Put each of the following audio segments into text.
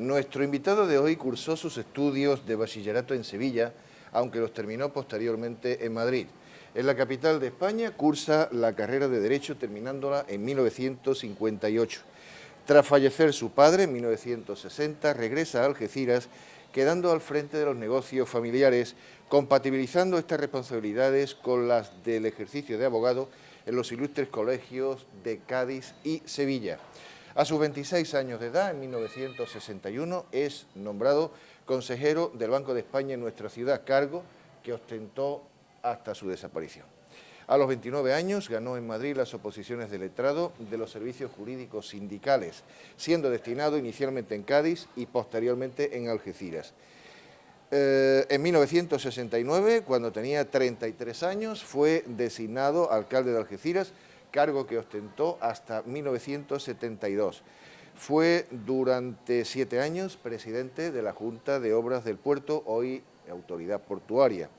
Nuestro invitado de hoy cursó sus estudios de bachillerato en Sevilla, aunque los terminó posteriormente en Madrid. En la capital de España cursa la carrera de Derecho, terminándola en 1958. Tras fallecer su padre en 1960, regresa a Algeciras, quedando al frente de los negocios familiares, compatibilizando estas responsabilidades con las del ejercicio de abogado en los ilustres colegios de Cádiz y Sevilla. A sus 26 años de edad, en 1961, es nombrado consejero del Banco de España en nuestra ciudad, cargo que ostentó hasta su desaparición. A los 29 años ganó en Madrid las oposiciones de letrado de los servicios jurídicos sindicales, siendo destinado inicialmente en Cádiz y posteriormente en Algeciras. En 1969, cuando tenía 33 años, fue designado alcalde de Algeciras, cargo que ostentó hasta 1972. Fue durante 7 años presidente de la Junta de Obras del Puerto, hoy Autoridad Portuaria.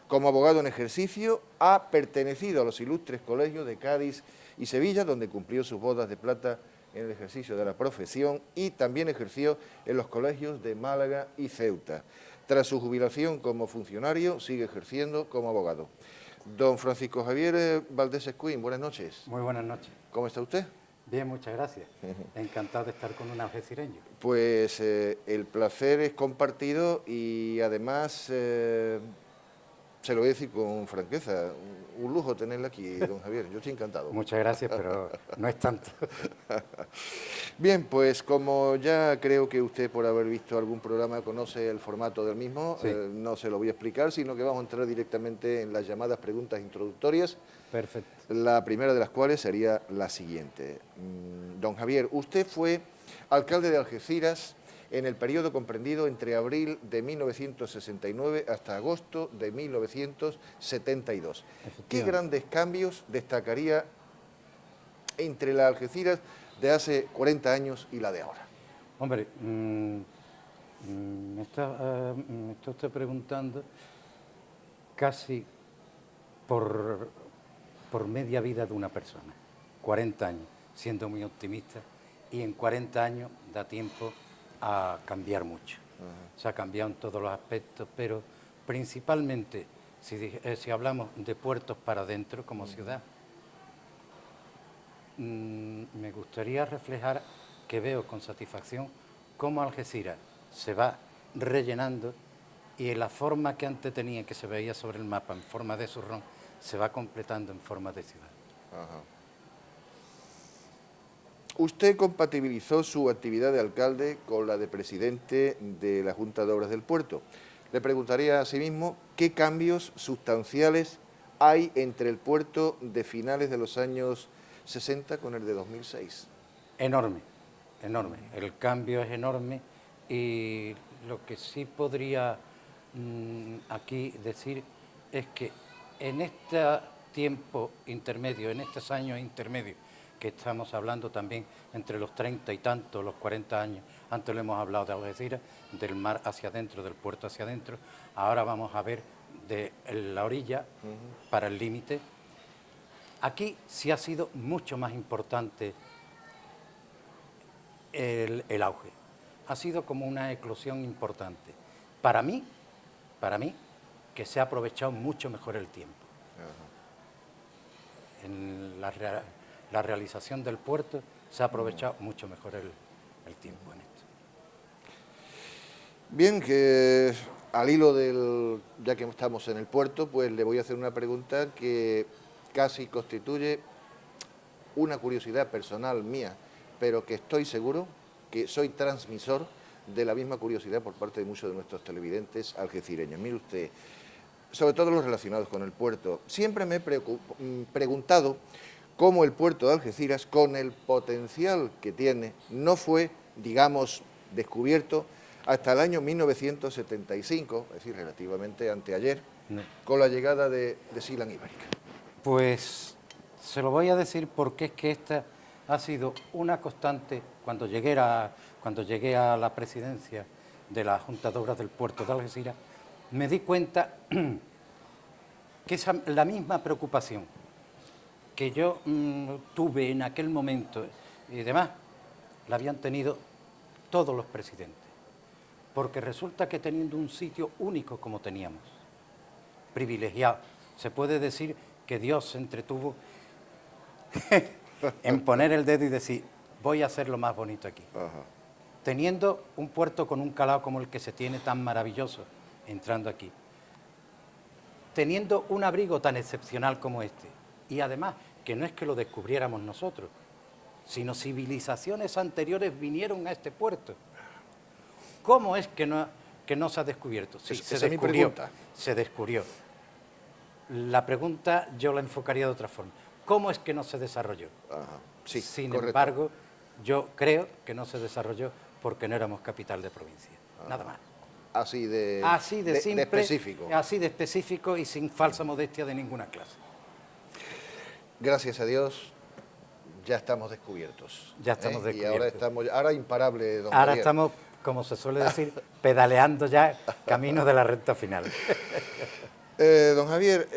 Como abogado en ejercicio, ha pertenecido a los ilustres colegios de Cádiz y Sevilla, donde cumplió sus bodas de plata en el ejercicio de la profesión, y también ejerció en los colegios de Málaga y Ceuta. Tras su jubilación como funcionario, sigue ejerciendo como abogado. Don Francisco Javier Valdés Escuín, buenas noches. Muy buenas noches. ¿Cómo está usted? Bien, muchas gracias. Encantado de estar con un algecireño. Pues el placer es compartido y además, se lo voy a decir con franqueza, un lujo tenerla aquí, don Javier. Yo estoy encantado. Muchas gracias, pero no es tanto. Bien, pues como ya creo que usted, por haber visto algún programa, conoce el formato del mismo, Sí. no se lo voy a explicar, sino que vamos a entrar directamente en las llamadas preguntas introductorias. Perfecto. La primera de las cuales sería la siguiente. Don Javier, usted fue alcalde de Algeciras en el periodo comprendido entre abril de 1969 hasta agosto de 1972. ¿Qué grandes cambios destacaría entre la Algeciras de hace 40 años y la de ahora? Hombre, me está usted preguntando casi por media vida de una persona. 40 años, siendo muy optimista, y en 40 años da tiempo a cambiar mucho. Se ha cambiado en todos los aspectos, pero principalmente, si hablamos de puertos para adentro como ciudad, me gustaría reflejar que veo con satisfacción cómo Algeciras se va rellenando y en la forma que antes tenía, que se veía sobre el mapa en forma de zurrón, se va completando en forma de ciudad. Ajá. Usted compatibilizó su actividad de alcalde con la de presidente de la Junta de Obras del Puerto. Le preguntaría asimismo qué cambios sustanciales hay entre el puerto de finales de los años 60 con el de 2006. Enorme, enorme. El cambio es enorme y lo que sí podría aquí decir es que en este tiempo intermedio, en estos años intermedios, que estamos hablando también entre los 30 y tantos, los 40 años, antes lo hemos hablado de Algeciras, del mar hacia adentro, del puerto hacia adentro, ahora vamos a ver de la orilla para el límite. Aquí sí ha sido mucho más importante el auge. Ha sido como una eclosión importante. Para mí, que se ha aprovechado mucho mejor el tiempo. En la realización del puerto se ha aprovechado mucho mejor el tiempo en esto. Bien, que al hilo del, ya que estamos en el puerto, pues le voy a hacer una pregunta que casi constituye una curiosidad personal mía, pero que estoy seguro que soy transmisor de la misma curiosidad por parte de muchos de nuestros televidentes algecireños. Mire usted, sobre todo los relacionados con el puerto, siempre me he preguntado cómo el puerto de Algeciras, con el potencial que tiene, no fue, digamos, descubierto hasta el año 1975, es decir, relativamente anteayer, con la llegada de Sealand Ibérica. Pues se lo voy a decir porque es que esta ha sido una constante. Cuando llegué a la presidencia de la Junta de Obras del Puerto de Algeciras, me di cuenta que la misma preocupación que yo tuve en aquel momento y demás, la habían tenido todos los presidentes. porque resulta que teniendo un sitio único como teníamos, privilegiado, se puede decir que Dios se entretuvo en poner el dedo y decir, voy a hacerlo más bonito aquí. Ajá. Teniendo un puerto con un calado como el que se tiene tan maravilloso entrando aquí, teniendo un abrigo tan excepcional como este, y además que no es que lo descubriéramos nosotros, sino civilizaciones anteriores vinieron a este puerto. ¿Cómo es que no se ha descubierto? Sí, se esa es mi descubrió, pregunta. se descubrió. La pregunta yo la enfocaría de otra forma. ¿Cómo es que no se desarrolló? Ajá. Sí, Sin correcto. embargo, yo creo que no se desarrolló porque no éramos capital de provincia. Nada más. Así de, Así de simple, específico. así de específico y sin falsa modestia de ninguna clase. Gracias a Dios, ya estamos descubiertos. Ya estamos Y ahora descubiertos. ahora imparable, don Ahora Javier. estamos, como se suele decir, pedaleando ya camino de la recta final. Don Javier,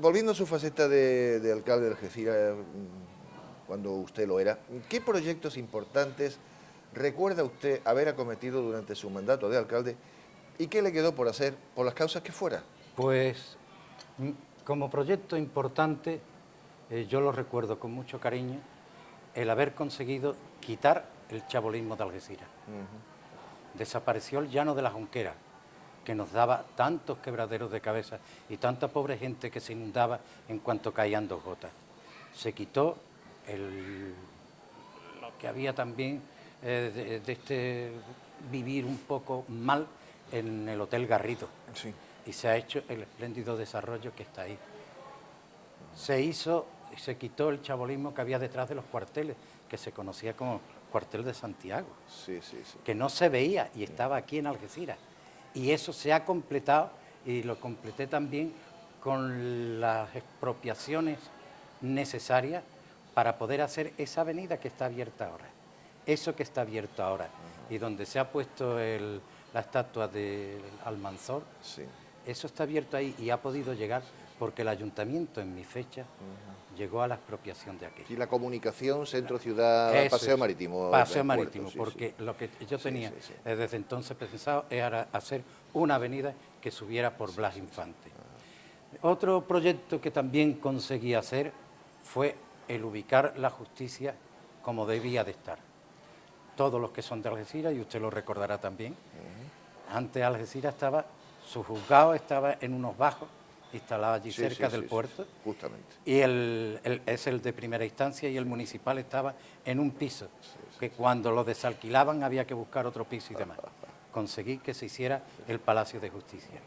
volviendo a su faceta de alcalde de Algeciras, cuando usted lo era, ¿qué proyectos importantes recuerda usted haber acometido durante su mandato de alcalde y qué le quedó por hacer por las causas que fuera? Pues, como proyecto importante, yo lo recuerdo con mucho cariño, el haber conseguido quitar el chabolismo de Algeciras. Desapareció el llano de la Jonquera, que nos daba tantos quebraderos de cabeza y tanta pobre gente que se inundaba en cuanto caían 2 gotas. Se quitó lo que había también de este vivir un poco mal en el Hotel Garrido. Sí. Y se ha hecho el espléndido desarrollo que está ahí. Se quitó el chabolismo que había detrás de los cuarteles, que se conocía como cuartel de Santiago, Sí, sí, sí. que no se veía y estaba aquí en Algeciras. Y eso se ha completado y lo completé también con las expropiaciones necesarias para poder hacer esa avenida que está abierta ahora. Eso que está abierto ahora y donde se ha puesto la estatua del Almanzor, Sí. eso está abierto ahí y ha podido llegar porque el ayuntamiento en mi fecha llegó a la expropiación de aquello. Y la comunicación centro-ciudad, Eso paseo es, marítimo. Paseo del marítimo, puerto, sí, porque sí. lo que yo tenía sí. desde entonces pensado era hacer una avenida que subiera por Blas Infante. Otro proyecto que también conseguí hacer fue el ubicar la justicia como debía de estar. Todos los que son de Algeciras, y usted lo recordará también, antes Algeciras su juzgado estaba en unos bajos, instalado allí Sí, cerca sí, del sí, puerto, sí, justamente. y es el de primera instancia y el municipal estaba en un piso, que cuando lo desalquilaban había que buscar otro piso y demás. Conseguí que se hiciera el Palacio de Justicia.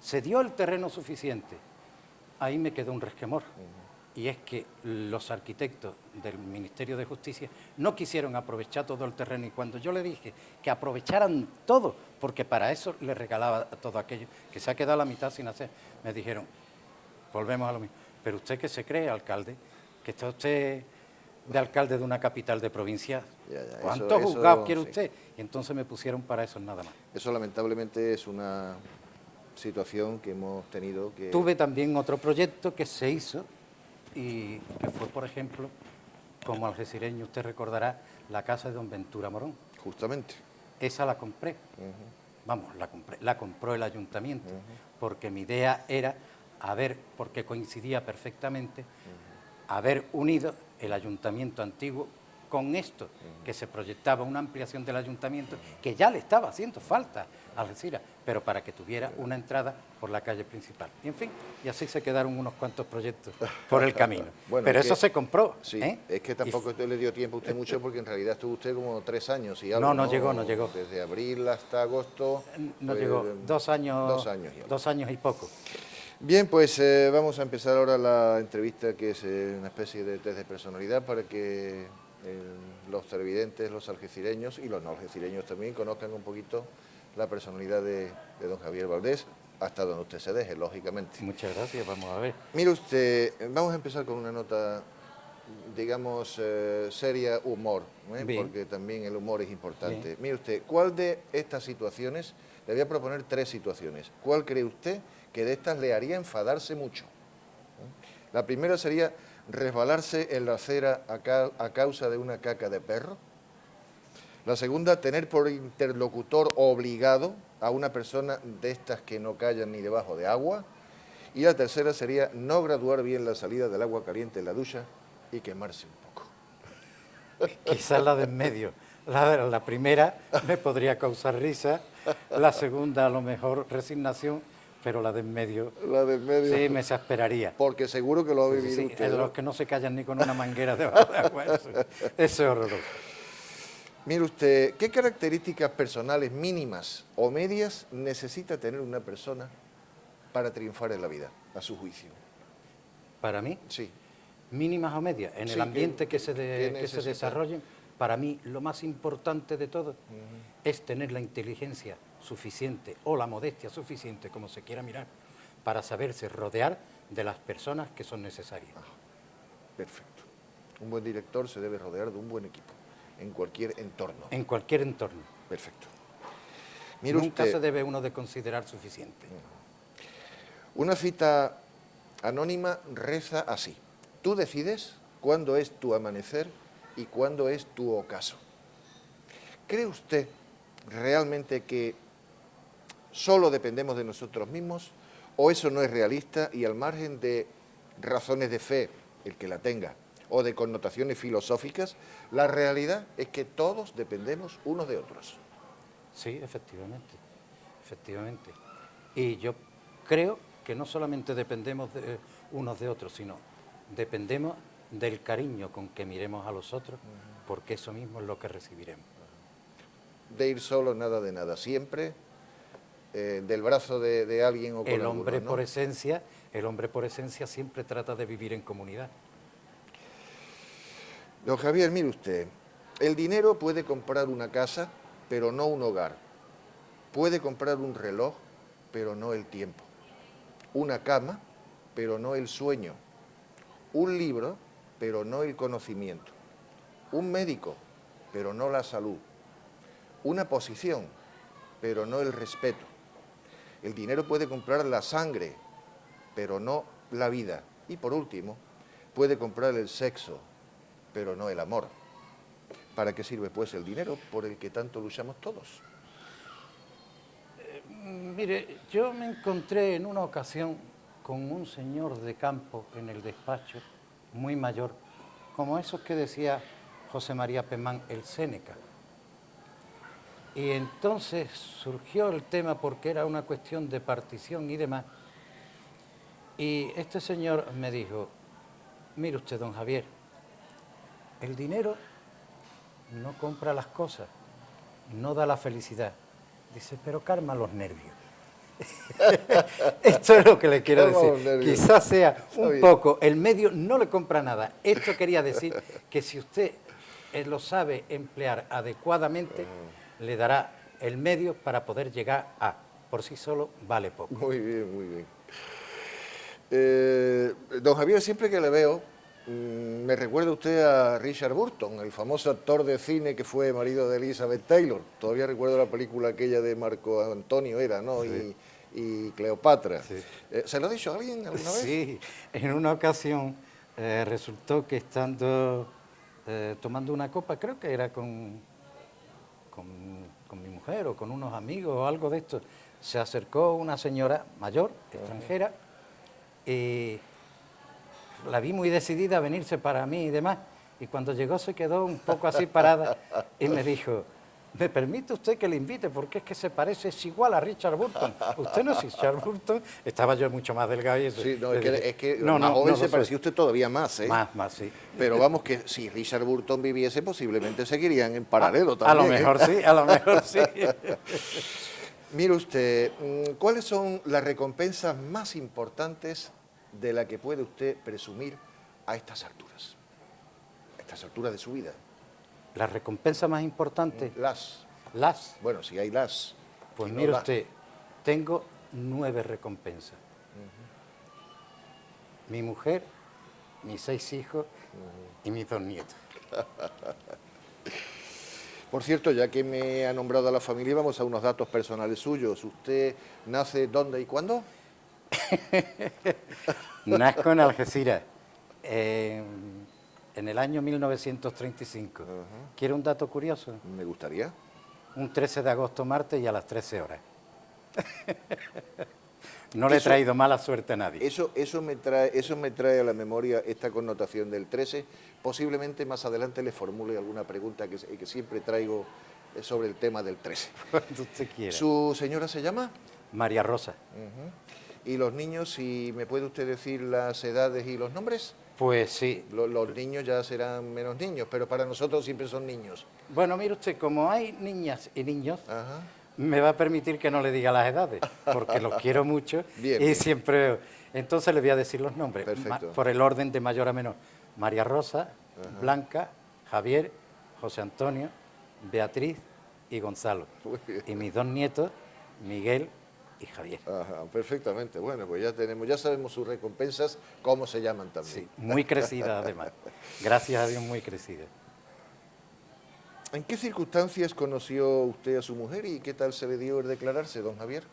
Se dio el terreno suficiente, ahí me quedó un resquemor, y es que los arquitectos del Ministerio de Justicia no quisieron aprovechar todo el terreno, y cuando yo le dije que aprovecharan todo, porque para eso les regalaba todo aquello, que se ha quedado la mitad sin hacer, me dijeron, volvemos a lo mismo, pero usted que se cree, alcalde, que está usted de alcalde de una capital de provincia, Ya, ¿cuántos eso, juzgados quiere sí. usted? Y entonces me pusieron para eso nada más. Eso lamentablemente es una situación que hemos tenido que... Tuve también otro proyecto que se hizo y que fue, por ejemplo, como algecireño usted recordará, la casa de don Ventura Morón. Justamente. Esa la compré. Vamos, la compró el ayuntamiento, porque mi idea era porque coincidía perfectamente, haber unido el ayuntamiento antiguo con esto, que se proyectaba una ampliación del ayuntamiento, que ya le estaba haciendo falta a Algeciras, pero para que tuviera una entrada por la calle principal. Y en fin, y así se quedaron unos cuantos proyectos por el camino. Bueno, pero es eso que- se compró. Sí, ¿eh? es que tampoco le dio tiempo a usted mucho porque en realidad estuvo usted como 3 años y algo, No, no llegó, no llegó. Desde abril hasta agosto. No pues, llegó 2 años, 2 años y algo. 2 años y poco. Bien, pues vamos a empezar ahora la entrevista, que es una especie de test de personalidad para que los televidentes, los algecireños y los no algecireños también conozcan un poquito la personalidad de don Javier Valdés, hasta donde usted se deje, lógicamente. Muchas gracias, vamos a ver. Mire usted, vamos a empezar con una nota, digamos, seria, humor, Bien. porque también el humor es importante. Bien. Mire usted, ¿cuál de estas situaciones, le voy a proponer 3 situaciones, cuál cree usted que de estas le haría enfadarse mucho? La primera sería resbalarse en la acera a causa de una caca de perro. La segunda, tener por interlocutor obligado a una persona de estas que no callan ni debajo de agua. Y la tercera sería no graduar bien la salida del agua caliente en la ducha y quemarse un poco. Quizás la de en medio. La primera me podría causar risa, la segunda a lo mejor resignación, pero la de en medio, La del medio. sí me exasperaría. Porque seguro que lo ha vivido Sí, usted, es ¿no? los que no se callan ni con una manguera debajo de agua. Eso es horroroso. Mire usted, ¿qué características personales mínimas o medias necesita tener una persona para triunfar en la vida, a su juicio? Para mí, Sí. mínimas o medias, en Sí, el ambiente que se necesita? desarrollen, para mí lo más importante de todo es tener la inteligencia suficiente o la modestia suficiente, como se quiera mirar, para saberse rodear de las personas que son necesarias. Perfecto. Un buen director se debe rodear de un buen equipo, en cualquier entorno. En cualquier entorno. Perfecto. Mire Nunca usted, se debe uno de considerar suficiente. una cita anónima reza así: tú decides cuándo es tu amanecer y cuándo es tu ocaso. ¿Cree usted realmente que solo dependemos de nosotros mismos o eso no es realista y al margen de razones de fe, el que la tenga, o de connotaciones filosóficas, la realidad es que todos dependemos unos de otros? Sí, efectivamente, efectivamente. Y yo creo que no solamente dependemos de unos de otros, sino dependemos del cariño con que miremos a los otros, porque eso mismo es lo que recibiremos. De ir solo, nada de nada, siempre del brazo de alguien o con El hombre alguno, ¿no? el hombre por esencia siempre trata de vivir en comunidad. Don Javier, mire usted, el dinero puede comprar una casa, pero no un hogar. Puede comprar un reloj, pero no el tiempo. Una cama, pero no el sueño. Un libro, pero no el conocimiento. Un médico, pero no la salud. Una posición, pero no el respeto. El dinero puede comprar la sangre, pero no la vida. Y por último, puede comprar el sexo, pero no el amor. ¿Para qué sirve pues el dinero por el que tanto luchamos todos? Mire, yo me encontré en una ocasión con un señor de campo en el despacho, muy mayor, como esos que decía José María Pemán, el Séneca. Y entonces surgió el tema porque era una cuestión de partición y demás. Y este señor me dijo, mire usted, don Javier, el dinero no compra las cosas, no da la felicidad. Dice, pero calma los nervios. Esto es lo que le quiero decir. Quizás sea un poco, el medio no le compra nada. Esto quería decir que si usted lo sabe emplear adecuadamente, le dará el medio para poder llegar a, por sí solo, vale poco. Muy bien, muy bien. Don Javier, siempre que le veo, me recuerda usted a Richard Burton, el famoso actor de cine que fue marido de Elizabeth Taylor. Todavía recuerdo la película aquella de Marco Antonio, era, ¿no? Sí. Y Cleopatra. Sí. ¿Se lo ha dicho a alguien alguna vez? Sí, en una ocasión resultó que estando tomando una copa, creo que era con mi mujer o con unos amigos o algo de esto, se acercó una señora mayor, extranjera, y la vi muy decidida a venirse para mí y demás, y cuando llegó se quedó un poco así parada y me dijo, ¿me permite usted que le invite? Porque es que se parece, es igual a Richard Burton. ¿Usted no es Richard Burton? Estaba yo mucho más delgado y eso. Sí, no, es que No, más no, joven no se lo parecía soy. usted todavía más, ¿eh? Más, sí. Pero vamos, que si Richard Burton viviese, posiblemente seguirían en paralelo A también. lo mejor sí, a lo mejor sí. Mire usted, ¿cuáles son las recompensas más importantes de la que puede usted presumir a estas alturas? A estas alturas de su vida. La recompensa más importante, las. Bueno, si hay las. Pues y no mire la. usted, tengo 9 recompensas. Mi mujer, mis 6 hijos y mis 2 nietos. Por cierto, ya que me ha nombrado a la familia, vamos a unos datos personales suyos. ¿Usted nace dónde y cuándo? Nazco en Algeciras, el en el año 1935. Ajá. ¿Quiere un dato curioso? Me gustaría. Un 13 de agosto, martes, y a las 13 horas. No le he traído mala suerte a nadie. Eso me trae a la memoria esta connotación del 13. Posiblemente más adelante le formule alguna pregunta que siempre traigo sobre el tema del 13. Cuando usted quiera. ¿Su señora se llama? María Rosa. Ujú. ¿Y los niños, si me puede usted decir las edades y los nombres? Pues sí. Los niños ya serán menos niños, pero para nosotros siempre son niños. Bueno, mire usted, como hay niñas y niños, Ajá. me va a permitir que no le diga las edades, porque los quiero mucho Bien, y bien. siempre... Entonces le voy a decir los nombres, Perfecto. por el orden de mayor a menor. María Rosa, Blanca, Javier, José Antonio, Beatriz y Gonzalo. Muy bien. Y mis dos nietos, Miguel y Javier. Ajá, perfectamente. Bueno, pues ya sabemos sus recompensas, cómo se llaman también. Sí, muy crecida además. Gracias a Dios, muy crecida. ¿En qué circunstancias conoció usted a su mujer y qué tal se le dio el declararse, don Javier?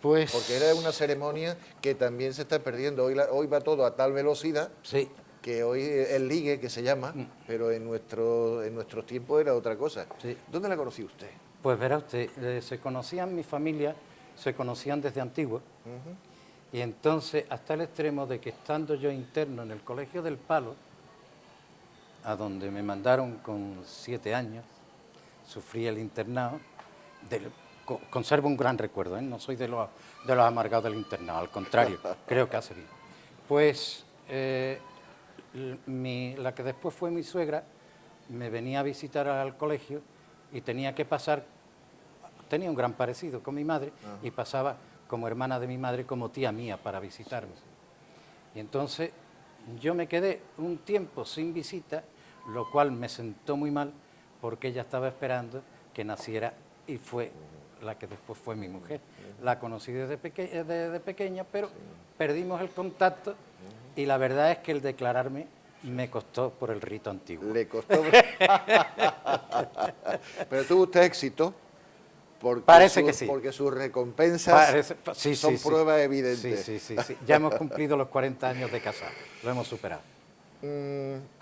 Pues... Porque era una ceremonia que también se está perdiendo. Hoy va todo a tal velocidad Sí, que hoy el ligue, que se llama, pero en nuestros tiempos era otra cosa. Sí. ¿Dónde la conoció usted? pues verá usted, se conocían mi familia, se conocían desde antiguo. Y entonces, hasta el extremo de que estando yo interno en el Colegio del Palo, a donde me mandaron con 7 años, sufrí el internado, conservo un gran recuerdo, ¿eh? No soy de los amargados del internado, al contrario, creo que hace bien. Pues la que después fue mi suegra, me venía a visitar al colegio y tenía que pasar, tenía un gran parecido con mi madre, y pasaba como hermana de mi madre, como tía mía, para visitarme. Y entonces yo me quedé un tiempo sin visita, lo cual me sentó muy mal, porque ella estaba esperando que naciera y fue la que después fue mi mujer. La conocí desde pequeña, pero perdimos el contacto y la verdad es que el declararme me costó por el rito antiguo. Le costó. Pero tuvo usted éxito. Parece que sí. Porque sus recompensas son pruebas evidentes. Sí. Ya hemos cumplido los 40 años de casado, lo hemos superado.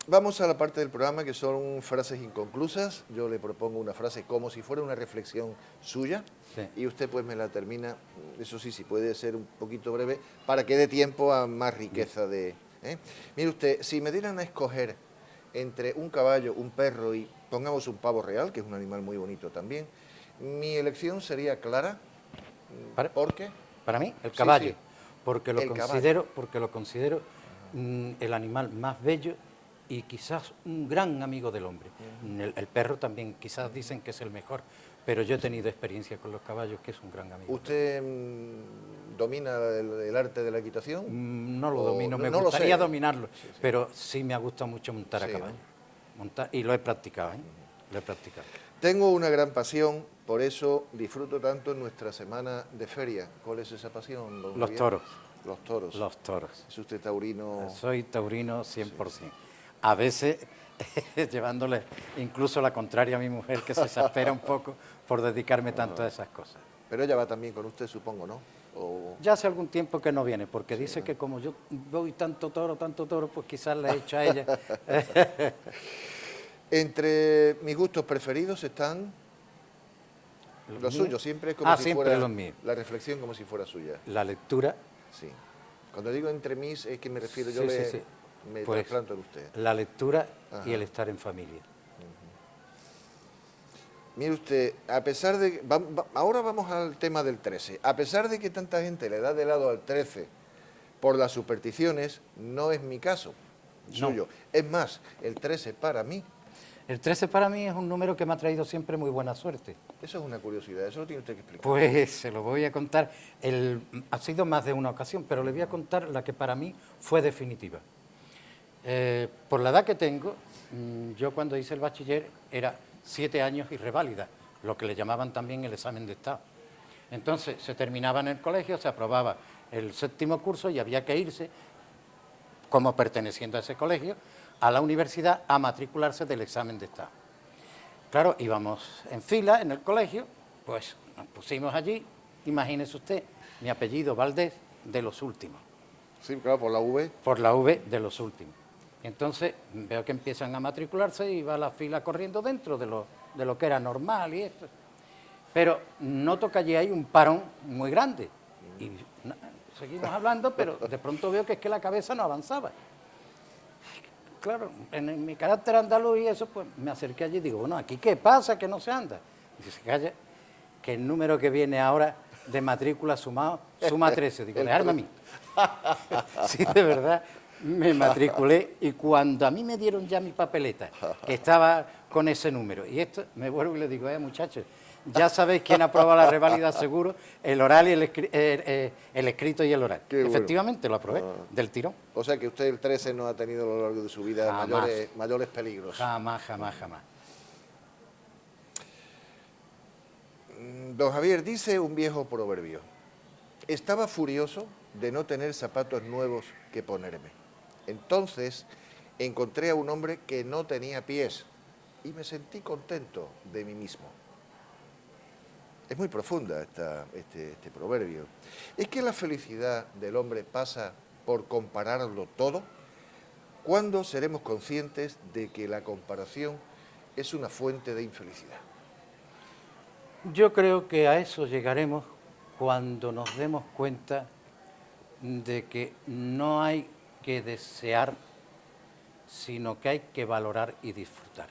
Vamos a la parte del programa que son frases inconclusas. Yo le propongo una frase como si fuera una reflexión suya, Sí. y usted pues me la termina, eso sí, si puede ser un poquito breve, para que dé tiempo a más riqueza de... Mire usted, si me dieran a escoger entre un caballo, un perro y pongamos un pavo real, que es un animal muy bonito también, mi elección sería clara. ¿Por qué? Para mí, el caballo, Sí. porque lo El considero el animal más bello y quizás un gran amigo del hombre. El perro también, quizás dicen que es el mejor, pero yo he tenido experiencia con los caballos, que es un gran amigo. ¿Usted domina el arte de la equitación? No lo domino, me no lo gustaría sé. dominarlo, pero sí me ha gustado mucho montar a Sí, caballo. ¿no? Y lo he practicado, ¿eh? Lo he practicado. Tengo una gran pasión, por eso disfruto tanto en nuestra semana de feria. ¿Cuál es esa pasión, don Los Javier? toros. Los toros. Los toros. ¿Es usted taurino? Soy taurino 100%. A veces llevándole incluso la contraria a mi mujer, que se exaspera un poco por dedicarme tanto a esas cosas. Pero ella va también con usted, supongo, ¿no? Ya hace algún tiempo que no viene, porque dice que como yo voy tanto toro, pues quizás le he hecho a ella. Entre mis gustos preferidos están los suyos, siempre es como si siempre fuera los míos. la reflexión como si fuera suya. La lectura. Sí. Cuando digo entre mis es que me refiero, yo me Pues, trasplanto en usted. La lectura Ajá. y el estar en familia. Mire usted, a pesar de... ahora vamos al tema del 13. A pesar de que tanta gente le da de lado al 13 por las supersticiones, no es mi caso, suyo. Es más, el 13 para mí... El 13 para mí es un número que me ha traído siempre muy buena suerte. Eso es una curiosidad, eso lo tiene usted que explicar. Pues se lo voy a contar. Ha sido más de una ocasión, pero le voy a contar la que para mí fue definitiva. Por la edad que tengo, yo cuando hice el bachiller era 7 años y reválida, lo que le llamaban también el examen de Estado. Entonces se terminaba en el colegio, se aprobaba el 7º curso y había que irse, como perteneciendo a ese colegio, a la universidad a matricularse del examen de Estado. Claro, íbamos en fila en el colegio, pues nos pusimos allí, imagínese usted, mi apellido Valdés, de los últimos. Sí, claro, por la V. Por la V, de los últimos. Entonces veo que empiezan a matricularse y va la fila corriendo dentro de lo que era normal y esto. Pero noto que allí hay un parón muy grande. Y seguimos hablando, pero de pronto veo que es que la cabeza no avanzaba. Claro, en mi carácter andaluz y eso, pues me acerqué allí y digo, bueno, ¿aquí qué pasa? Que no se anda. Y dice, calla, que el número que viene ahora de matrícula sumado suma 13. Digo, dejarme a mí. Sí, de verdad, me matriculé y cuando a mí me dieron ya mi papeleta, que estaba con ese número, y esto, me vuelvo y le digo, muchachos, ya sabéis quién aprueba la reválida seguro, el oral y el escrito y el oral. Qué bueno. Efectivamente, lo aprobé, del tirón. O sea que usted el 13 no ha tenido a lo largo de su vida mayores peligros. Jamás, jamás, jamás. Don Javier, dice un viejo proverbio, estaba furioso de no tener zapatos nuevos que ponerme. Entonces encontré a un hombre que no tenía pies y me sentí contento de mí mismo. Es muy profunda este proverbio. ¿Es que la felicidad del hombre pasa por compararlo todo? ¿Cuándo seremos conscientes de que la comparación es una fuente de infelicidad? Yo creo que a eso llegaremos cuando nos demos cuenta de que no hay que desear, sino que hay que valorar y disfrutar.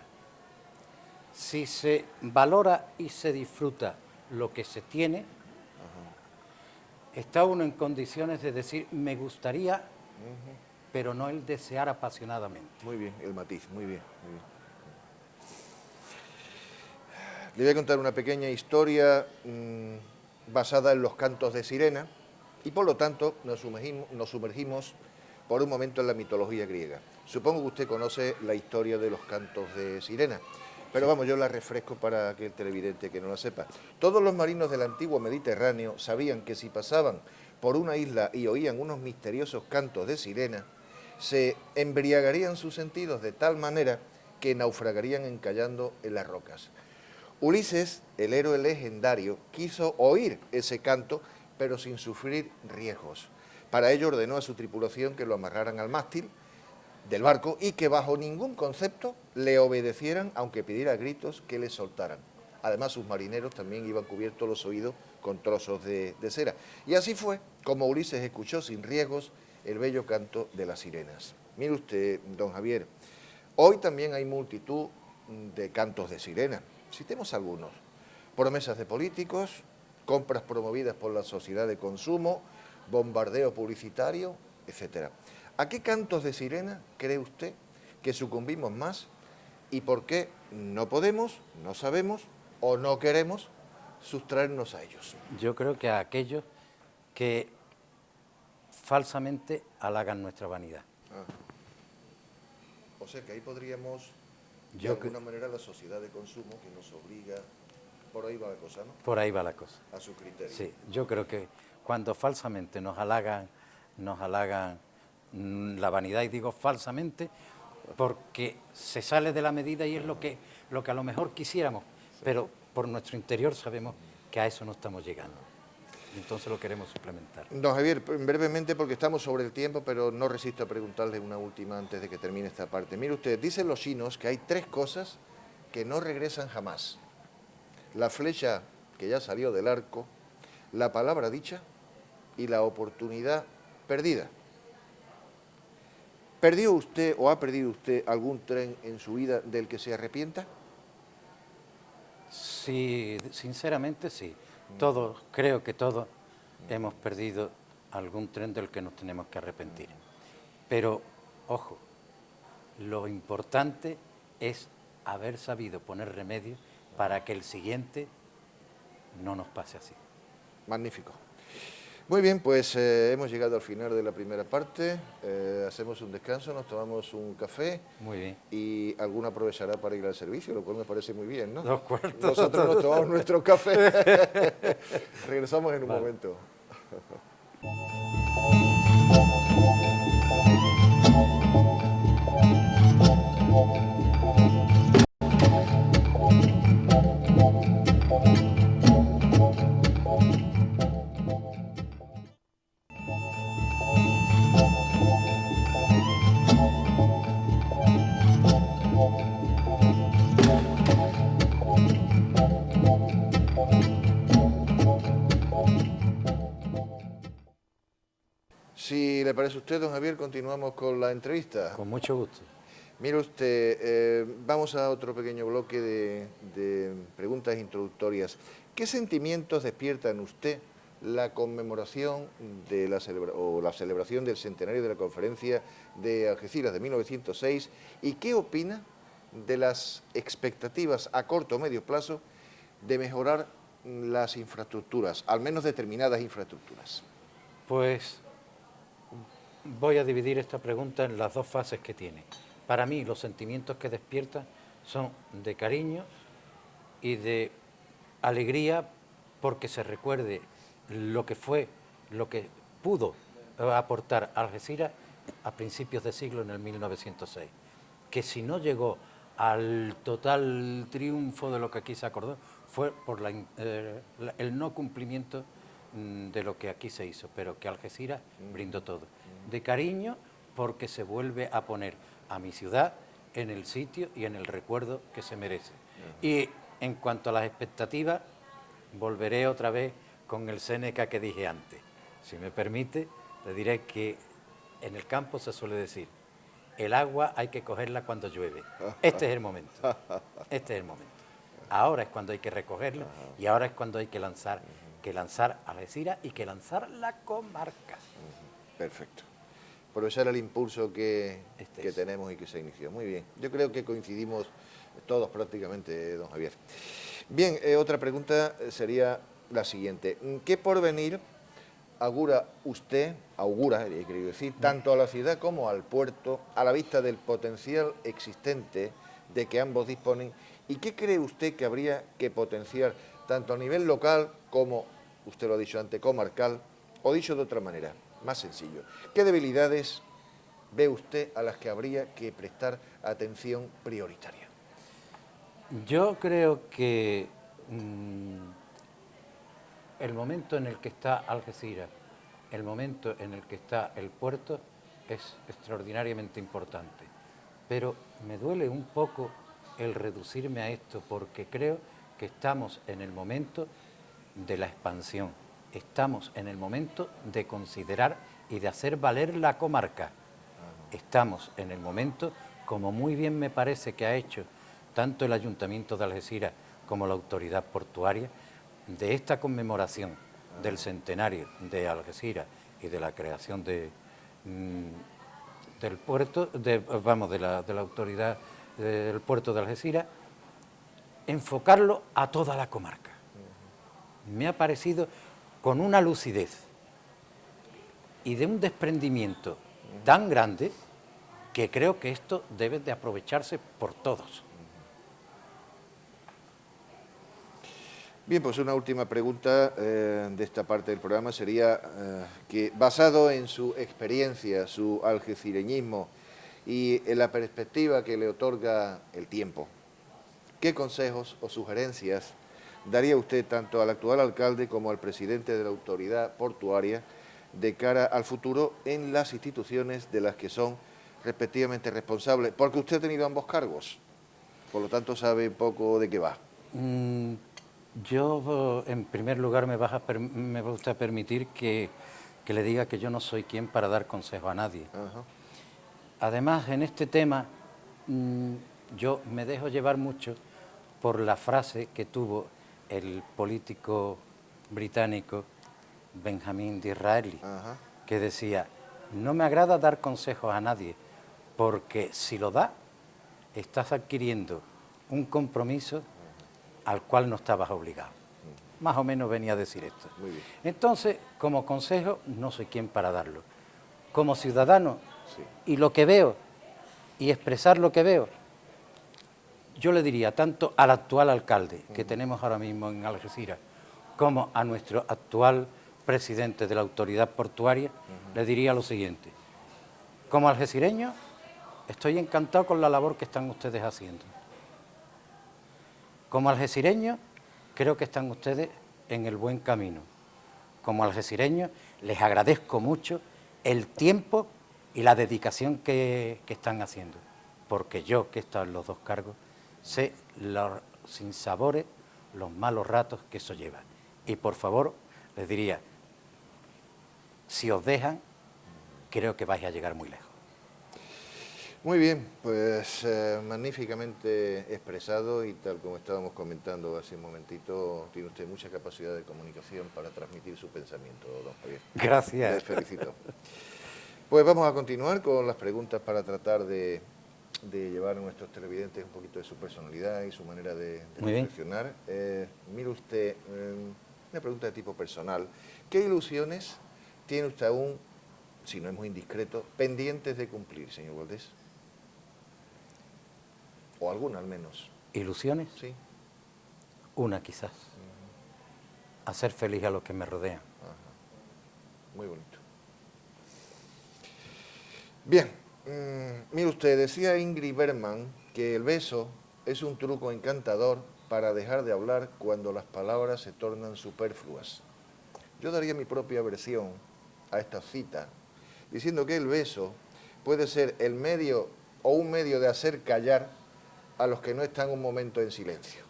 Si se valora y se disfruta lo que se tiene, está uno en condiciones de decir, me gustaría, pero no el desear apasionadamente. Muy bien, el matiz, muy bien, muy bien. Le voy a contar una pequeña historia basada en los cantos de sirena y por lo tanto nos sumergimos por un momento en la mitología griega. Supongo que usted conoce la historia de los cantos de sirena, pero vamos, yo la refresco para aquel televidente que no la sepa. Todos los marinos del antiguo Mediterráneo sabían que si pasaban por una isla y oían unos misteriosos cantos de sirena, se embriagarían sus sentidos de tal manera que naufragarían encallando en las rocas. Ulises, el héroe legendario, quiso oír ese canto, pero sin sufrir riesgos. Para ello ordenó a su tripulación que lo amarraran al mástil del barco y que bajo ningún concepto le obedecieran, aunque pidiera a gritos que le soltaran. Además, sus marineros también iban cubiertos los oídos con trozos de cera. Y así fue como Ulises escuchó sin riesgos el bello canto de las sirenas. Mire usted, don Javier, hoy también hay multitud de cantos de sirena. Citemos algunos: promesas de políticos, compras promovidas por la sociedad de consumo, bombardeo publicitario, etc. ¿A qué cantos de sirena cree usted que sucumbimos más y por qué no podemos, no sabemos o no queremos sustraernos a ellos? Yo creo que a aquellos que falsamente halagan nuestra vanidad. O sea que ahí podríamos, de Yo alguna manera, la sociedad de consumo que nos obliga, por ahí va la cosa, ¿no? Por ahí va la cosa. A su criterio. Sí, yo creo que cuando falsamente nos halagan la vanidad, y digo falsamente porque se sale de la medida y es lo que a lo mejor quisiéramos, pero por nuestro interior sabemos que a eso no estamos llegando. Entonces lo queremos suplementar. Don Javier, brevemente, porque estamos sobre el tiempo, pero no resisto a preguntarle una última antes de que termine esta parte. Mire usted, dicen los chinos que hay 3 cosas que no regresan jamás: la flecha que ya salió del arco, la palabra dicha y la oportunidad perdida. ¿Perdió usted o ha perdido usted algún tren en su vida del que se arrepienta? Sí, sinceramente sí. Todos, creo que todos hemos perdido algún tren del que nos tenemos que arrepentir. Pero, ojo, lo importante es haber sabido poner remedio para que el siguiente no nos pase así. Magnífico. Muy bien, pues hemos llegado al final de la primera parte. Hacemos un descanso, nos tomamos un café. Muy bien. Y alguno aprovechará para ir al servicio, lo cual me parece muy bien, ¿no? 2/4. Nosotros nos tomamos nuestro café. Regresamos en un momento. Si le parece a usted, don Javier, continuamos con la entrevista. Con mucho gusto. Mire usted, vamos a otro pequeño bloque de preguntas introductorias. ¿Qué sentimientos despierta en usted la conmemoración de la celebración del centenario de la Conferencia de Algeciras de 1906 y qué opina de las expectativas a corto o medio plazo de mejorar las infraestructuras, al menos determinadas infraestructuras? Pues voy a dividir esta pregunta en las dos fases que tiene. Para mí, los sentimientos que despierta son de cariño y de alegría porque se recuerde lo que fue, lo que pudo aportar Algeciras a principios de siglo en el 1906. Que si no llegó al total triunfo de lo que aquí se acordó, fue por el no cumplimiento de lo que aquí se hizo, pero que Algeciras brindó todo. De cariño porque se vuelve a poner a mi ciudad en el sitio y en el recuerdo que se merece. Y en cuanto a las expectativas, volveré otra vez con el Séneca que dije antes. Si me permite, le diré que en el campo se suele decir, el agua hay que cogerla cuando llueve. Este es el momento. Este es el momento. Ahora es cuando hay que recogerla y ahora es cuando hay que lanzar Algeciras y que lanzar la comarca. Perfecto. Aprovechar el impulso que tenemos y que se inició. Muy bien. Yo creo que coincidimos todos prácticamente, don Javier. Bien, otra pregunta sería la siguiente. ¿Qué porvenir augura, he querido decir, tanto a la ciudad como al puerto, a la vista del potencial existente de que ambos disponen? ¿Y qué cree usted que habría que potenciar tanto a nivel local como, usted lo ha dicho antes, comarcal, o dicho de otra manera, más sencillo? ¿Qué debilidades ve usted a las que habría que prestar atención prioritaria? Yo creo que el momento en el que está Algeciras, el momento en el que está el puerto, es extraordinariamente importante. Pero me duele un poco el reducirme a esto porque creo que estamos en el momento de la expansión. Estamos en el momento de considerar y de hacer valer la comarca. Estamos en el momento, como muy bien me parece que ha hecho tanto el Ayuntamiento de Algeciras como la autoridad portuaria, de esta conmemoración del centenario de Algeciras y de la creación del puerto, de la autoridad del puerto de Algeciras, enfocarlo a toda la comarca. Me ha parecido con una lucidez y de un desprendimiento tan grande que creo que esto debe de aprovecharse por todos. Bien, pues una última pregunta de esta parte del programa sería que, basado en su experiencia, su algecireñismo y en la perspectiva que le otorga el tiempo, ¿qué consejos o sugerencias daría usted tanto al actual alcalde como al presidente de la autoridad portuaria de cara al futuro en las instituciones de las que son respectivamente responsables? Porque usted ha tenido ambos cargos, por lo tanto sabe un poco de qué va. Yo, en primer lugar, me gusta permitir que le diga que yo no soy quien para dar consejo a nadie. Ajá. Además, en este tema, yo me dejo llevar mucho por la frase que tuvo el político británico Benjamin Disraeli, que decía, no me agrada dar consejos a nadie, porque si lo da, estás adquiriendo un compromiso al cual no estabas obligado. Más o menos venía a decir esto. Muy bien. Entonces, como consejo, no soy quien para darlo. Como ciudadano, Sí. y lo que veo, y expresar lo que veo, yo le diría tanto al actual alcalde que tenemos ahora mismo en Algeciras, como a nuestro actual presidente de la autoridad portuaria, le diría lo siguiente. Como algecireño, estoy encantado con la labor que están ustedes haciendo. Como algecireño, creo que están ustedes en el buen camino. Como algecireño, les agradezco mucho el tiempo y la dedicación que están haciendo, porque yo, que he estado en los dos cargos, sé los sinsabores, los malos ratos que eso lleva. Y por favor, les diría, si os dejan, creo que vais a llegar muy lejos. Muy bien, pues magníficamente expresado y tal como estábamos comentando hace un momentito, tiene usted mucha capacidad de comunicación para transmitir su pensamiento, don Javier. Gracias. Les felicito. Pues vamos a continuar con las preguntas para tratar de llevar a nuestros televidentes un poquito de su personalidad y su manera de Muy bien. reflexionar. Mire usted, una pregunta de tipo personal. ¿Qué ilusiones tiene usted aún, si no es muy indiscreto, pendientes de cumplir, señor Valdés? O alguna al menos. ¿Ilusiones? Sí. Una quizás. Hacer feliz a los que me rodean. Ajá. Muy bonito. Bien, mire usted, decía Ingrid Bergman que el beso es un truco encantador para dejar de hablar cuando las palabras se tornan superfluas. Yo daría mi propia versión a esta cita, diciendo que el beso puede ser el medio o un medio de hacer callar a los que no están un momento en silencio.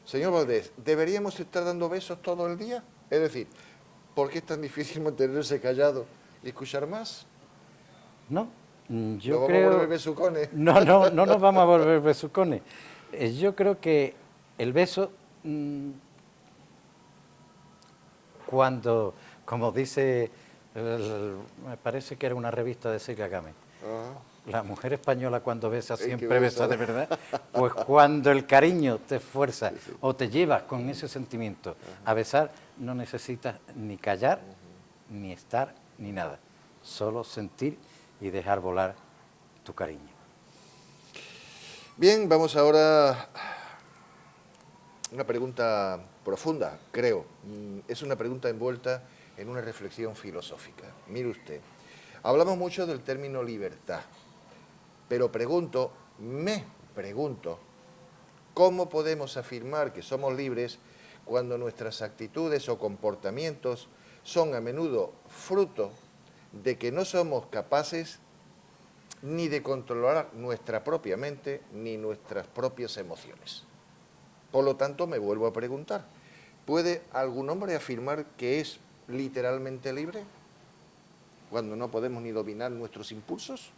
Señor Valdés, ¿deberíamos estar dando besos todo el día? Es decir, ¿por qué es tan difícil mantenerse callado y escuchar más? No, ¿Nos yo vamos a creo... volver besucones? No nos vamos a volver besucones. Yo creo que el beso, cuando, como dice, me parece que era una revista de Celia Gámez, la mujer española cuando besa siempre besa de verdad, pues cuando el cariño te esfuerza o te llevas con ese sentimiento a besar, no necesitas ni callar, ni estar, ni nada, solo sentir y dejar volar tu cariño. Bien, vamos ahora a una pregunta profunda, creo. Es una pregunta envuelta en una reflexión filosófica. Mire usted, hablamos mucho del término libertad, pero me pregunto, ¿cómo podemos afirmar que somos libres cuando nuestras actitudes o comportamientos son a menudo fruto de que no somos capaces ni de controlar nuestra propia mente ni nuestras propias emociones? Por lo tanto, me vuelvo a preguntar, ¿puede algún hombre afirmar que es literalmente libre cuando no podemos ni dominar nuestros impulsos?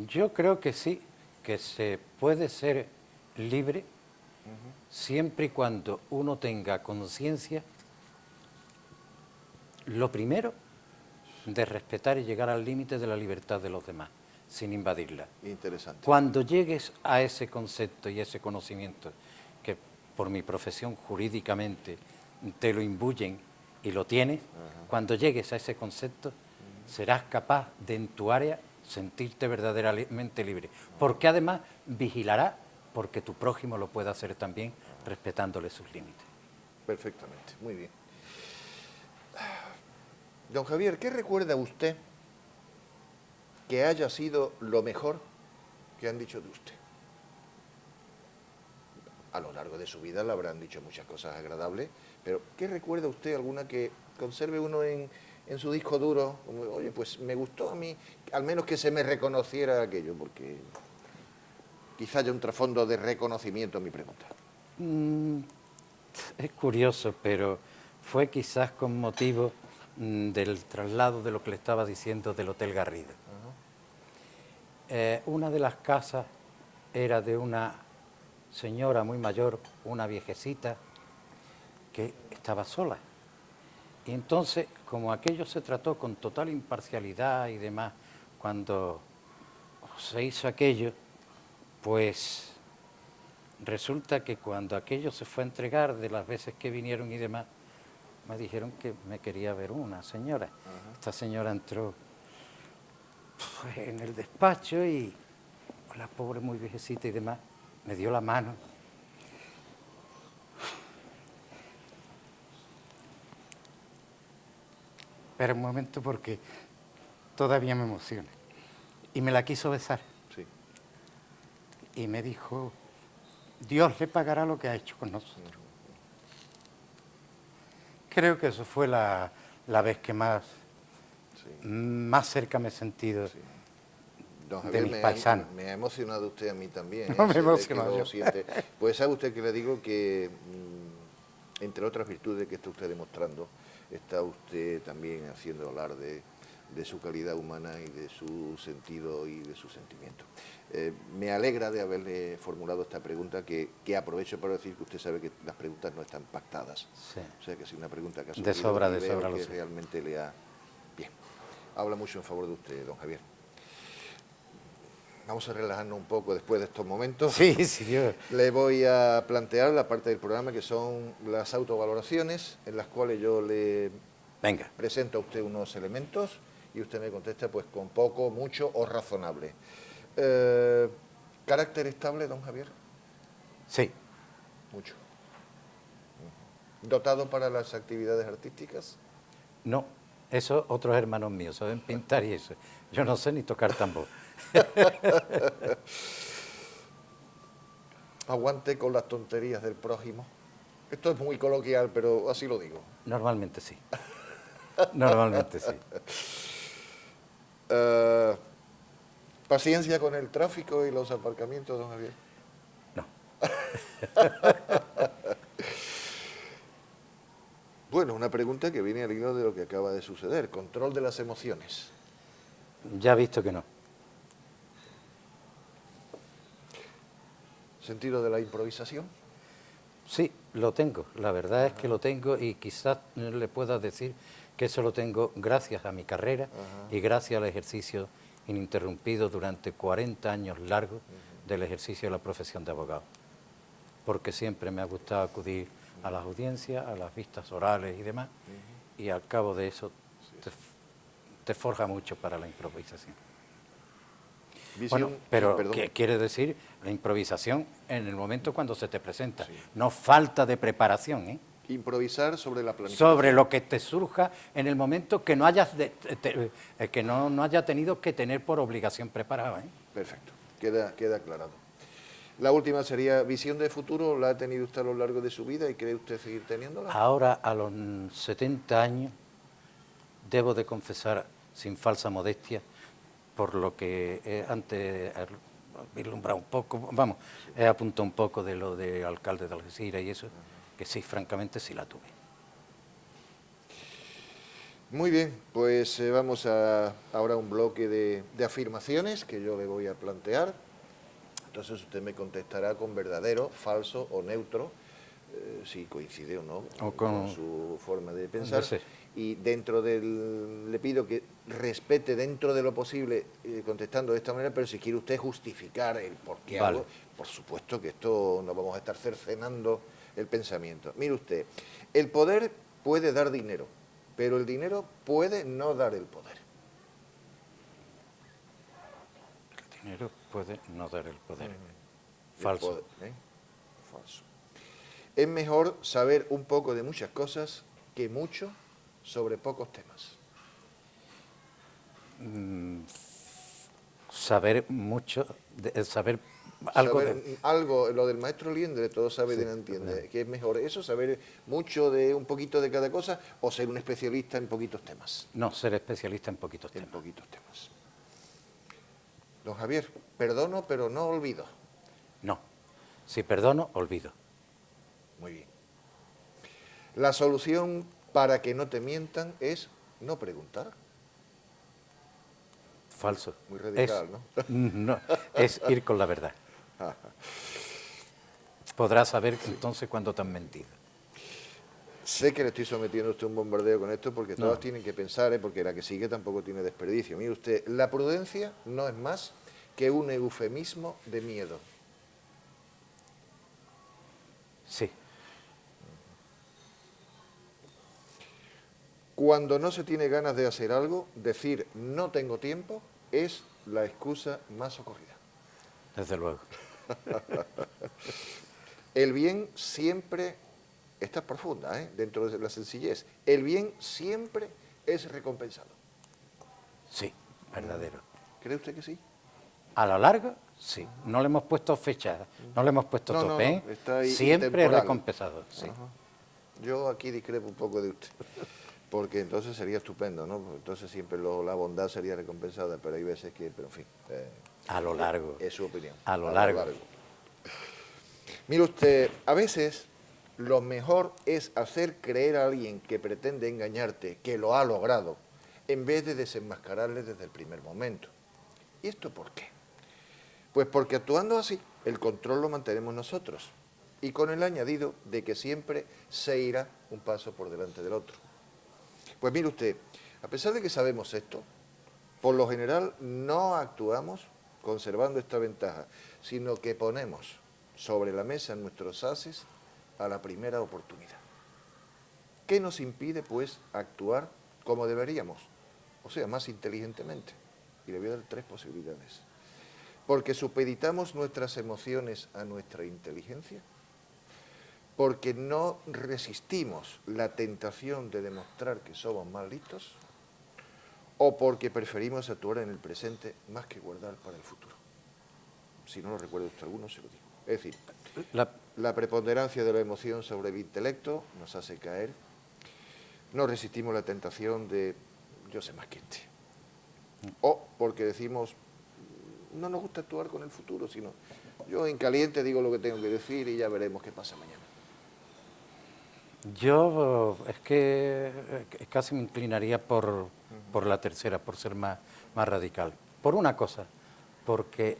Yo creo que sí, que se puede ser libre siempre y cuando uno tenga conciencia, lo primero, de respetar y llegar al límite de la libertad de los demás, sin invadirla. Interesante. Cuando llegues a ese concepto y ese conocimiento, que por mi profesión jurídicamente te lo imbuyen y lo tienes, cuando llegues a ese concepto, serás capaz de en tu área sentirte verdaderamente libre, porque además vigilará porque tu prójimo lo pueda hacer también, respetándole sus límites. Perfectamente, muy bien. Don Javier, ¿qué recuerda usted que haya sido lo mejor que han dicho de usted? A lo largo de su vida le habrán dicho muchas cosas agradables, pero ¿qué recuerda usted alguna que conserve uno en su disco duro? Como, oye, pues me gustó a mí, al menos que se me reconociera aquello, porque quizá haya un trasfondo de reconocimiento en mi pregunta. Es curioso, pero fue quizás con motivo del traslado de lo que le estaba diciendo del Hotel Garrido. Una de las casas era de una señora muy mayor, una viejecita, que estaba sola. Y entonces, como aquello se trató con total imparcialidad y demás, cuando se hizo aquello, pues resulta que cuando aquello se fue a entregar, de las veces que vinieron y demás, me dijeron que me quería ver una señora. Esta señora entró pues, en el despacho y la pobre muy viejecita y demás, me dio la mano. Espera un momento porque todavía me emociona. Y me la quiso besar. Sí. Y me dijo, Dios le pagará lo que ha hecho con nosotros. Creo que eso fue la vez que más cerca me he sentido Don de Javier, mis paisanos. me ha emocionado usted a mí también. No me he Se ve que emocionado lo yo. siente. Pues sabe usted que le digo que, entre otras virtudes que está usted demostrando, está usted también haciendo alarde de su calidad humana y de su sentido y de su sentimiento. Me alegra de haberle formulado esta pregunta, que aprovecho para decir que usted sabe que las preguntas no están pactadas. Sí. O sea, que es una pregunta que ha De surgido sobra, y de veo sobra lo que sé. realmente le ha... Bien, habla mucho en favor de usted, don Javier. Vamos a relajarnos un poco después de estos momentos. Sí, sí, Dios. Le voy a plantear la parte del programa que son las autovaloraciones, en las cuales yo le Venga. presento a usted unos elementos y usted me contesta pues con poco, mucho o razonable. ¿Carácter estable, don Javier? Sí. Mucho. ¿Dotado para las actividades artísticas? No, eso otros hermanos míos saben pintar y eso. Yo no sé ni tocar tambor. ¿Aguante con las tonterías del prójimo? Esto es muy coloquial, pero así lo digo. Normalmente sí. Normalmente sí. ¿Paciencia con el tráfico y los aparcamientos, don Javier? No. Bueno, una pregunta que viene al hilo de lo que acaba de suceder. Control de las emociones. Ya he visto que no. ¿Sentido de la improvisación? Sí, lo tengo. La verdad es que lo tengo y quizás le pueda decir que eso lo tengo gracias a mi carrera y gracias al ejercicio ininterrumpido durante 40 años largos del ejercicio de la profesión de abogado. Porque siempre me ha gustado acudir a las audiencias, a las vistas orales y demás, y al cabo de eso te forja mucho para la improvisación. Visión, Bueno, pero sí, perdón. ¿qué quiere decir la improvisación en el momento cuando se te presenta? No falta de preparación, ¿eh? Improvisar sobre la planificación. Sobre lo que te surja en el momento que no hayas que no haya tenido que tener por obligación preparado, ¿eh? Perfecto, queda aclarado. La última sería, ¿visión de futuro la ha tenido usted a lo largo de su vida y cree usted seguir teniéndola? Ahora, a los 70 años, debo de confesar, sin falsa modestia, por lo que antes he vislumbrado un poco, vamos, he apuntado un poco de lo de alcalde de Algeciras y eso, que sí, francamente sí la tuve. Muy bien, pues vamos a ahora a un bloque de afirmaciones que yo le voy a plantear. Entonces usted me contestará con verdadero, falso o neutro, si coincide o no O con con su forma de pensar. de ser. Y le pido que respete dentro de lo posible contestando de esta manera, pero si quiere usted justificar el por qué Vale. hago, por supuesto que esto no vamos a estar cercenando el pensamiento. Mire usted, el poder puede dar dinero, pero el dinero puede no dar el poder. El dinero puede no dar el poder. El Falso. poder, ¿eh? Falso. Es mejor saber un poco de muchas cosas que mucho sobre pocos temas. Saber mucho, saber algo Saber algo, lo del maestro Liendre, todo sabe Sí, de no entiende. ¿Qué es mejor eso, saber mucho de un poquito de cada cosa o ser un especialista en poquitos temas? no, ser especialista en poquitos En temas. poquitos temas. Don Javier, perdono pero no olvido. No, si perdono, olvido. Muy bien. La solución para que no te mientan es no preguntar. Falso. Muy radical, es, ¿no? Es ir con la verdad. Podrás saber entonces cuándo te han mentido. Sé que le estoy sometiendo a usted un bombardeo con esto porque No. todas tienen que pensar, porque la que sigue tampoco tiene desperdicio. Mire usted, la prudencia no es más que un eufemismo de miedo. Sí, Cuando no se tiene ganas de hacer algo, decir no tengo tiempo es la excusa más socorrida. desde luego. El bien siempre, esta es profunda, dentro de la sencillez, el bien siempre es recompensado. Sí, verdadero. ¿Cree usted que sí? A lo largo, sí. No le hemos puesto fecha, no le hemos puesto No, tope. no, está ahí Siempre intemporal. recompensado. Sí. Ajá. Yo aquí discrepo un poco de usted, porque entonces sería estupendo, ¿no? Porque entonces siempre la bondad sería recompensada, pero hay veces que, pero en fin. A lo largo. Es su opinión. A lo largo. Mire usted, a veces lo mejor es hacer creer a alguien que pretende engañarte, que lo ha logrado, en vez de desenmascararles desde el primer momento. ¿Y esto por qué? Pues porque actuando así, el control lo mantenemos nosotros, y con el añadido de que siempre se irá un paso por delante del otro. Pues mire usted, a pesar de que sabemos esto, por lo general no actuamos conservando esta ventaja, sino que ponemos sobre la mesa nuestros ases a la primera oportunidad. ¿Qué nos impide, pues, actuar como deberíamos? O sea, más inteligentemente. Y le voy a dar 3 posibilidades. Porque supeditamos nuestras emociones a nuestra inteligencia, porque no resistimos la tentación de demostrar que somos más listos, o porque preferimos actuar en el presente más que guardar para el futuro. Si no lo recuerda usted alguno, se lo digo. Es decir, la preponderancia de la emoción sobre el intelecto nos hace caer, no resistimos la tentación de yo sé más que este. O porque decimos, no nos gusta actuar con el futuro, sino yo en caliente digo lo que tengo que decir y ya veremos qué pasa mañana. Yo es que casi me inclinaría por la tercera, por ser más radical. Por una cosa, porque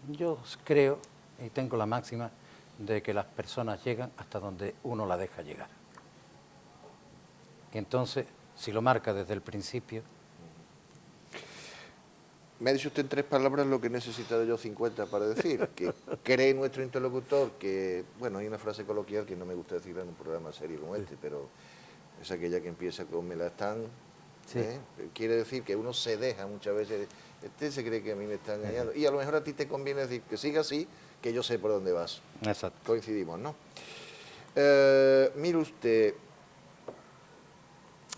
yo creo y tengo la máxima de que las personas llegan hasta donde uno la deja llegar. Y entonces, si lo marca desde el principio... Me ha dicho usted en 3 palabras lo que he necesitado yo 50 para decir, que cree nuestro interlocutor que, bueno, hay una frase coloquial que no me gusta decirla en un programa serio como este, pero es aquella que empieza con me la están, Sí. Quiere decir que uno se deja muchas veces, este se cree que a mí me está engañando, y a lo mejor a ti te conviene decir que siga así, que yo sé por dónde vas. Exacto. Coincidimos, ¿no? Mire usted,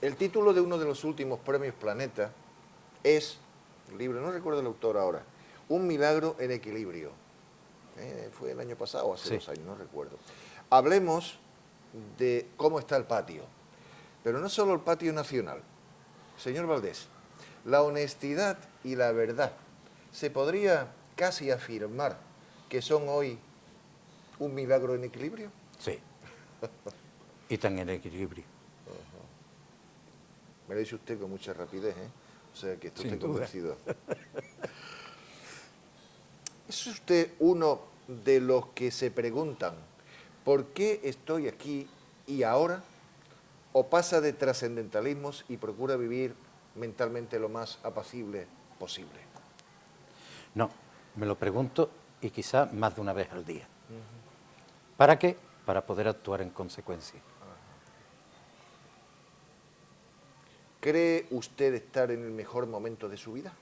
el título de uno de los últimos premios Planeta es, libro, no recuerdo el autor ahora, Un milagro en equilibrio. Fue el año pasado o hace 2 años, no recuerdo. Hablemos de cómo está el patio, pero no solo el patio nacional. Señor Valdés, la honestidad y la verdad, ¿se podría casi afirmar que son hoy un milagro en equilibrio? Sí. Y tan en equilibrio. Me lo dice usted con mucha rapidez, ¿eh? O sea que esto Sin estoy duda. convencido. ¿Es usted uno de los que se preguntan por qué estoy aquí y ahora? ¿O pasa de trascendentalismos y procura vivir mentalmente lo más apacible posible? No, me lo pregunto y quizá más de una vez al día. ¿Para qué? Para poder actuar en consecuencia. ¿Cree usted estar en el mejor momento de su vida?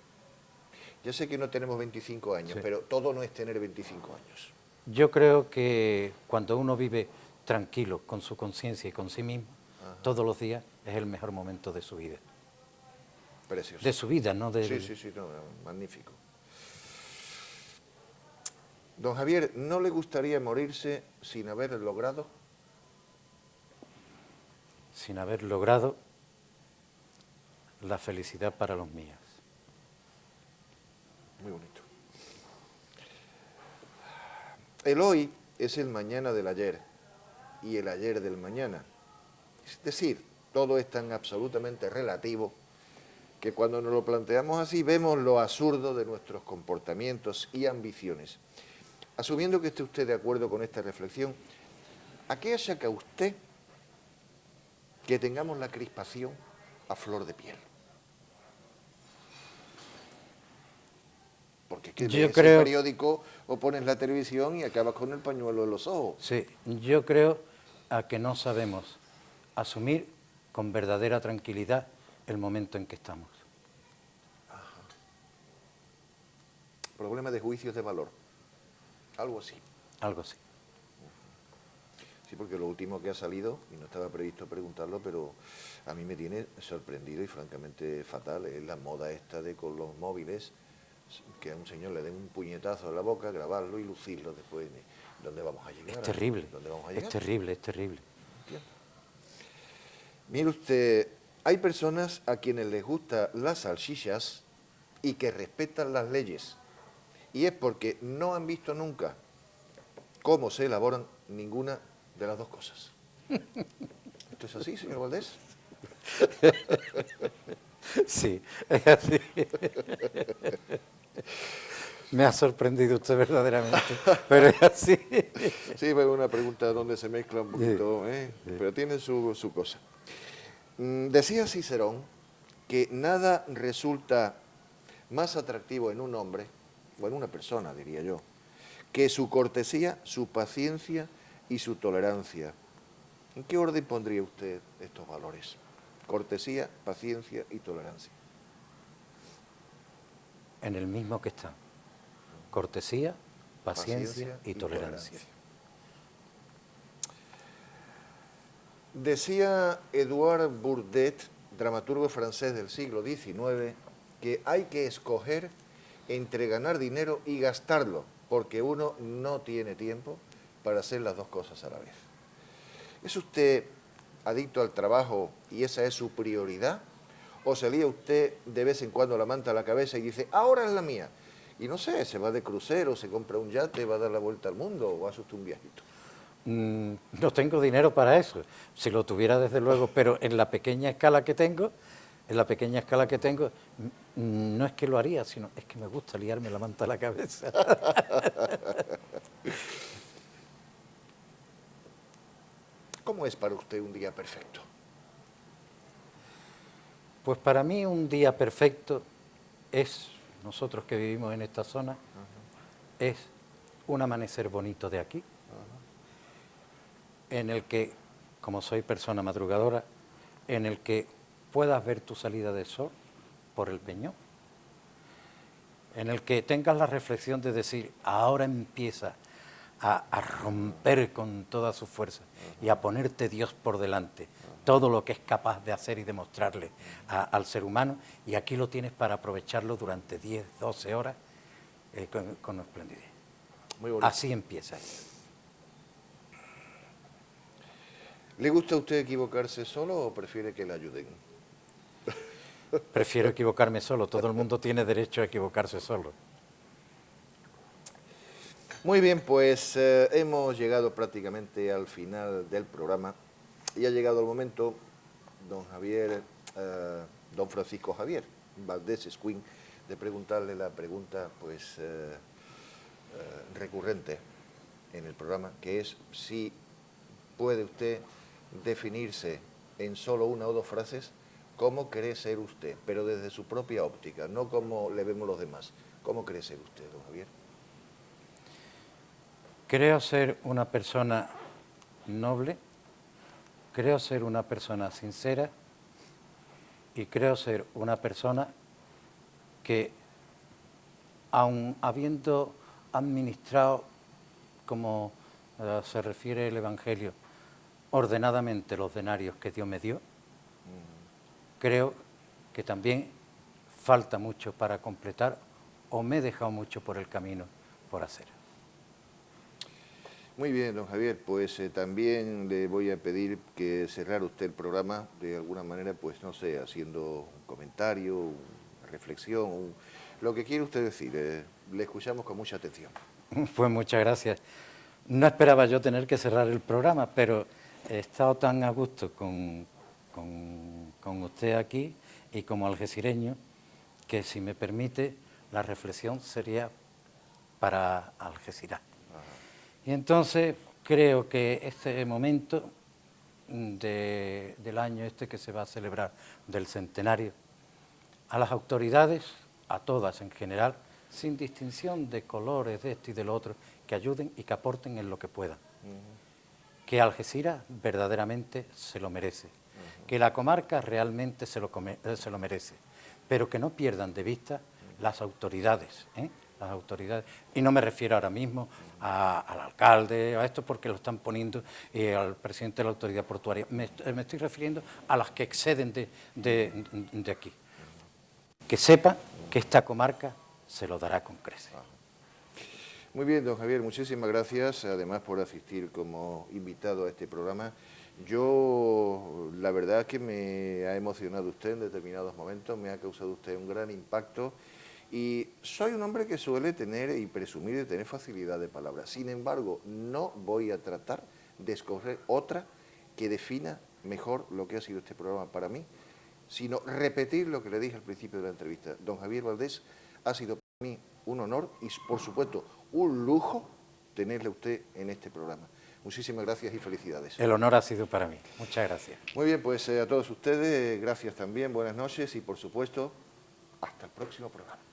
Ya sé que no tenemos 25 años, Sí. pero todo no es tener 25 años. Yo creo que cuando uno vive tranquilo con su conciencia y con sí mismo, todos los días es el mejor momento de su vida. Precioso. De su vida, no de... Sí, no, magnífico. Don Javier, ¿no le gustaría morirse sin haber logrado? Sin haber logrado la felicidad para los míos. Muy bonito. El hoy es el mañana del ayer y el ayer del mañana. Es decir, todo es tan absolutamente relativo que cuando nos lo planteamos así vemos lo absurdo de nuestros comportamientos y ambiciones. Asumiendo que esté usted de acuerdo con esta reflexión, ¿a qué achaca usted que tengamos la crispación a flor de piel? Porque es que Yo ves creo... el periódico o pones la televisión y acabas con el pañuelo en los ojos. Sí, yo creo a que no sabemos asumir con verdadera tranquilidad el momento en que estamos. Problema de juicios de valor. Algo así. Algo así. Sí, porque lo último que ha salido, y no estaba previsto preguntarlo, pero a mí me tiene sorprendido y francamente fatal, es la moda esta de con los móviles, que a un señor le den un puñetazo en la boca, grabarlo y lucirlo después. ¿Dónde vamos a llegar? Es terrible. ¿Dónde vamos a llegar? Es terrible, es terrible. Entiendo. Mire usted, hay personas a quienes les gustan las salchichas y que respetan las leyes. Y es porque no han visto nunca cómo se elaboran ninguna de las dos cosas. ¿Esto es así, señor Valdés? Sí, es así. Me ha sorprendido usted verdaderamente, pero es así. Sí, fue una pregunta donde se mezcla un poquito, Sí. pero tiene su cosa. Decía Cicerón que nada resulta más atractivo en un hombre, o en una persona, diría yo, que su cortesía, su paciencia y su tolerancia. ¿En qué orden pondría usted estos valores? Cortesía, paciencia y tolerancia. En el mismo que está. Cortesía, paciencia y tolerancia. Decía Edouard Bourdet, dramaturgo francés del siglo XIX, que hay que escoger entre ganar dinero y gastarlo, porque uno no tiene tiempo para hacer las dos cosas a la vez. ¿Es usted adicto al trabajo y esa es su prioridad? ¿O se lía usted de vez en cuando la manta a la cabeza y dice, ahora es la mía? Y no sé, se va de crucero, se compra un yate, va a dar la vuelta al mundo o hace usted un viajito. No tengo dinero para eso. Si lo tuviera, desde luego, pero en la pequeña escala que tengo, no es que lo haría, sino es que me gusta liarme la manta a la cabeza. ¿Cómo es para usted un día perfecto? Pues para mí un día perfecto es, nosotros que vivimos en esta zona, es un amanecer bonito de aquí, en el que, como soy persona madrugadora, en el que puedas ver tu salida de sol por el peñón, en el que tengas la reflexión de decir, ahora empieza a romper con toda su fuerza y a ponerte Dios por delante, todo lo que es capaz de hacer y demostrarle al ser humano, y aquí lo tienes para aprovecharlo durante 10, 12 horas con esplendidez. Muy bonito. Así empieza. ¿Le gusta a usted equivocarse solo o prefiere que le ayuden? Prefiero equivocarme solo, todo el mundo tiene derecho a equivocarse solo. Muy bien, pues hemos llegado prácticamente al final del programa y ha llegado el momento, don Javier, don Francisco Javier Valdés Escuín, de preguntarle la pregunta pues recurrente en el programa, que es si puede usted definirse en solo una o dos frases cómo cree ser usted, pero desde su propia óptica, no como le vemos los demás. ¿Cómo cree ser usted, don Javier? Creo ser una persona noble, creo ser una persona sincera y creo ser una persona que, aun habiendo administrado, como se refiere el Evangelio, ordenadamente los denarios que Dios me dio, creo que también falta mucho para completar o me he dejado mucho por el camino por hacer. Muy bien, don Javier, pues también le voy a pedir que cerrara usted el programa de alguna manera, pues no sé, haciendo un comentario, una reflexión, lo que quiere usted decir. Le escuchamos con mucha atención. Pues muchas gracias. No esperaba yo tener que cerrar el programa, pero he estado tan a gusto con usted aquí y como algecireño, que si me permite, la reflexión sería para Algeciras. Y entonces creo que este momento del año este que se va a celebrar, del centenario, a las autoridades, a todas en general, sin distinción de colores, de esto y del otro, que ayuden y que aporten en lo que puedan. Que Algeciras verdaderamente se lo merece, que la comarca realmente se lo merece, pero que no pierdan de vista las autoridades, las autoridades, y no me refiero ahora mismo al alcalde, a esto porque lo están poniendo, al presidente de la autoridad portuaria, me estoy refiriendo a las que exceden de aquí. Que sepa que esta comarca se lo dará con creces. Muy bien, don Javier, muchísimas gracias, además por asistir como invitado a este programa. Yo, la verdad que me ha emocionado usted en determinados momentos, me ha causado usted un gran impacto y soy un hombre que suele tener y presumir de tener facilidad de palabra. Sin embargo, no voy a tratar de escoger otra que defina mejor lo que ha sido este programa para mí sino repetir lo que le dije al principio de la entrevista. Don Javier Valdés, ha sido para mí un honor y, por supuesto, un lujo tenerle a usted en este programa. Muchísimas gracias y felicidades. El honor ha sido para mí. Muchas gracias. Muy bien, pues a todos ustedes, gracias también, buenas noches y, por supuesto, hasta el próximo programa.